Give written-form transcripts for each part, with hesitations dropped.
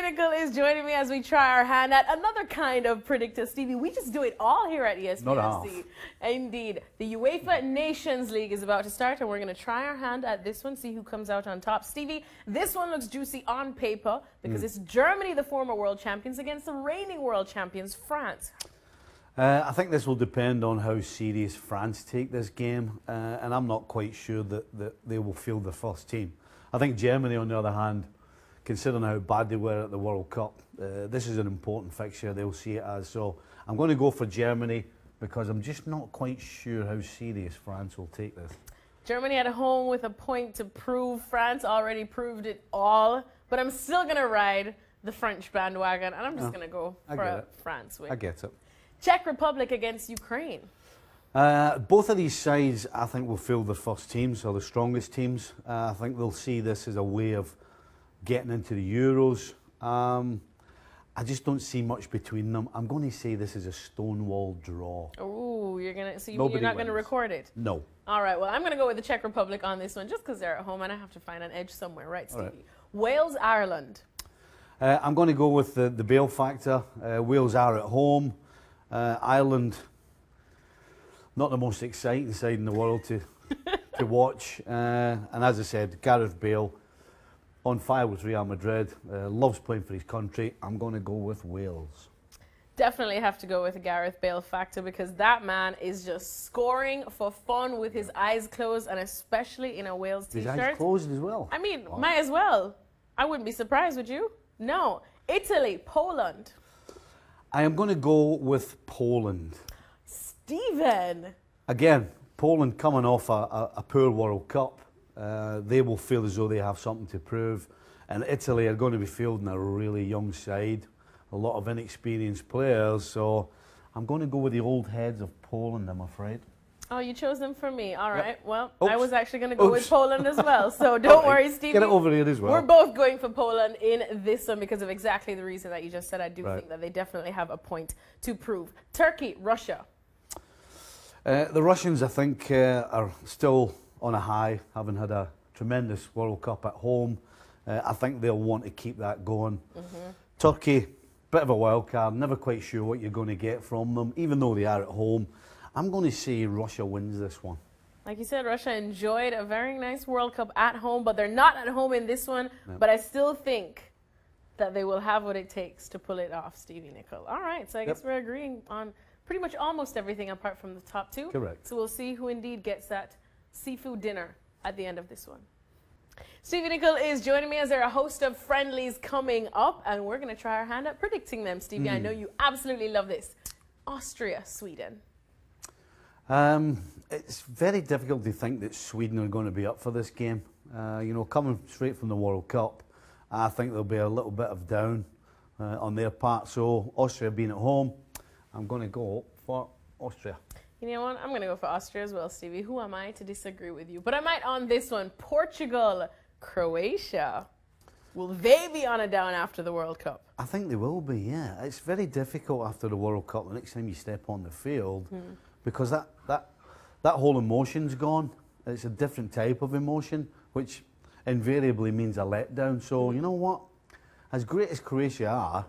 Nicol is joining me as we try our hand at another kind of predictor. Stevie, we just do it all here at ESPN FC. Indeed. The UEFA Nations League is about to start, and we're going to try our hand at this one, see who comes out on top. Stevie, this one looks juicy on paper because it's Germany, the former world champions, against the reigning world champions, France. I think this will depend on how serious France take this game, and I'm not quite sure that they will field the first team. I think Germany, on the other hand, considering how bad they were at the World Cup, this is an important fixture, they'll see it as. So I'm going to go for Germany because I'm just not quite sure how serious France will take this. Germany at home with a point to prove. France already proved it all, but I'm still going to ride the French bandwagon, and I'm just going to go for a France win. I get it. Czech Republic against Ukraine. Both of these sides, I think, will field their first teams, or the strongest teams. I think they'll see this as a way of getting into the Euros. I just don't see much between them. I'm going to say this is a stonewall draw. Oh, you're not going to record it? No. All right, well, I'm going to go with the Czech Republic on this one, just because they're at home and I have to find an edge somewhere. Right, Stevie? Right. Wales, Ireland. I'm going to go with the Bale factor. Wales are at home. Ireland, not the most exciting side in the world to watch. And as I said, Gareth Bale, on fire with Real Madrid, loves playing for his country. I'm going to go with Wales. Definitely have to go with the Gareth Bale factor because that man is just scoring for fun with his eyes closed, and especially in a Wales t-shirt. His eyes closed as well? I mean, might as well. I wouldn't be surprised, would you? No. Italy, Poland. I am going to go with Poland. Stephen! Again, Poland coming off a poor World Cup. They will feel as though they have something to prove. And Italy are going to be fielding a really young side. A lot of inexperienced players. So I'm going to go with the old heads of Poland, I'm afraid. Oh, you chose them for me. All right. Yep. Well, I was actually going to go with Poland as well. So don't worry, Stevie. Get it over here as well. We're both going for Poland in this one because of exactly the reason that you just said. I do think that they definitely have a point to prove. Turkey, Russia. The Russians, I think, are still on a high, having had a tremendous World Cup at home. I think they'll want to keep that going. Turkey, bit of a wild card. Never quite sure what you're going to get from them, even though they are at home. I'm going to say Russia wins this one. Like you said, Russia enjoyed a very nice World Cup at home, but they're not at home in this one. Yep. But I still think that they will have what it takes to pull it off, Stevie Nicol. All right, so I guess we're agreeing on pretty much almost everything apart from the top two. Correct. So we'll see who indeed gets that seafood dinner at the end of this one. Stevie Nicol is joining me as they're a host of friendlies coming up, and we're going to try our hand at predicting them. Stevie, I know you absolutely love this. Austria, Sweden. It's very difficult to think that Sweden are going to be up for this game. You know, coming straight from the World Cup, I think there'll be a little bit of down on their part. So Austria being at home, I'm going to go for Austria. You know what? I'm going to go for Austria as well, Stevie. Who am I to disagree with you? But I might on this one. Portugal, Croatia. Will they be on a down after the World Cup? I think they will be, yeah. It's very difficult after the World Cup, the next time you step on the field, because that whole emotion's gone. It's a different type of emotion, which invariably means a letdown. So, you know what? As great as Croatia are,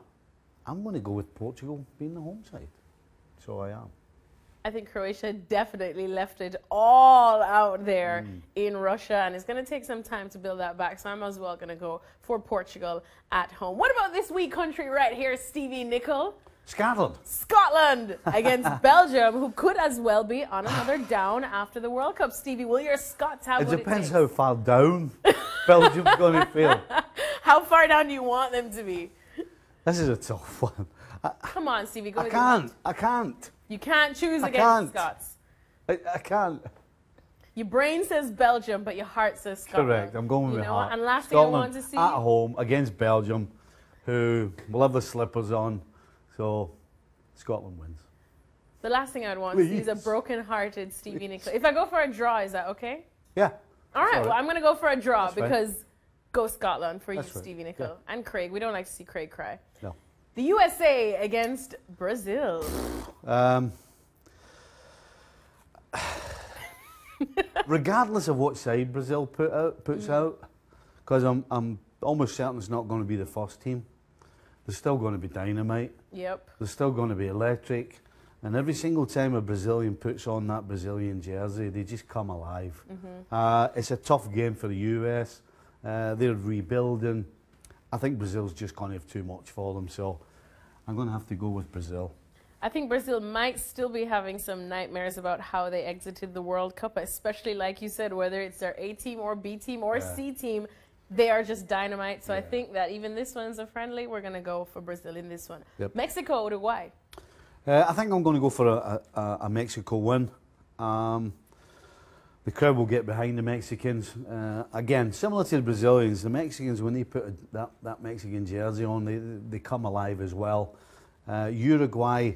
I'm going to go with Portugal being the home side. So I am. I think Croatia definitely left it all out there in Russia, and it's going to take some time to build that back, so I'm as well going to go for Portugal at home. What about this wee country right here, Stevie Nicol? Scotland. Scotland against Belgium, who could as well be on another down after the World Cup. Stevie, will your Scots have what it depends takes? how far down Belgium's going to feel. How far down do you want them to be? This is a tough one. Come on, Stevie, go with I can't. You can't choose against the Scots. I can't. Your brain says Belgium, but your heart says Scotland. Correct. I'm going with my heart. And last Scotland thing I want to see at home against Belgium, who will have the slippers on. So Scotland wins. The last thing I'd want to see is a broken-hearted Stevie Nicol. If I go for a draw, is that okay? Yeah. All right. Well, I'm going to go for a draw because go Scotland for you, That's Stevie Nicol. Yeah. And Craig. We don't like to see Craig cry. No. The USA against Brazil. Regardless of what side Brazil puts out, because I'm almost certain it's not going to be the first team. They're still going to be dynamite. Yep. They're still going to be electric. And every single time a Brazilian puts on that Brazilian jersey, they just come alive. It's a tough game for the US. They're rebuilding. I think Brazil's just going to have too much for them, so I'm going to have to go with Brazil. I think Brazil might still be having some nightmares about how they exited the World Cup, especially like you said, whether it's their A team or B team or C team, they are just dynamite. So I think that even this one's a friendly. We're going to go for Brazil in this one. Yep. Mexico, Uruguay. I think I'm going to go for a Mexico win. The crowd will get behind the Mexicans. Again, similar to the Brazilians, the Mexicans, when they put that Mexican jersey on, they come alive as well. Uruguay,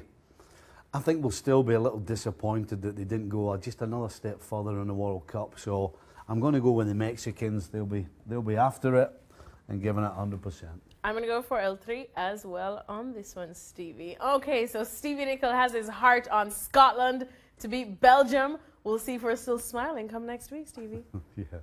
I think will still be a little disappointed that they didn't go just another step further in the World Cup. So I'm going to go with the Mexicans. They'll be after it and giving it 100%. I'm going to go for L3 as well on this one, Stevie. Okay, so Stevie Nicol has his heart on Scotland to beat Belgium. We'll see if we're still smiling come next week, Stevie. Yeah.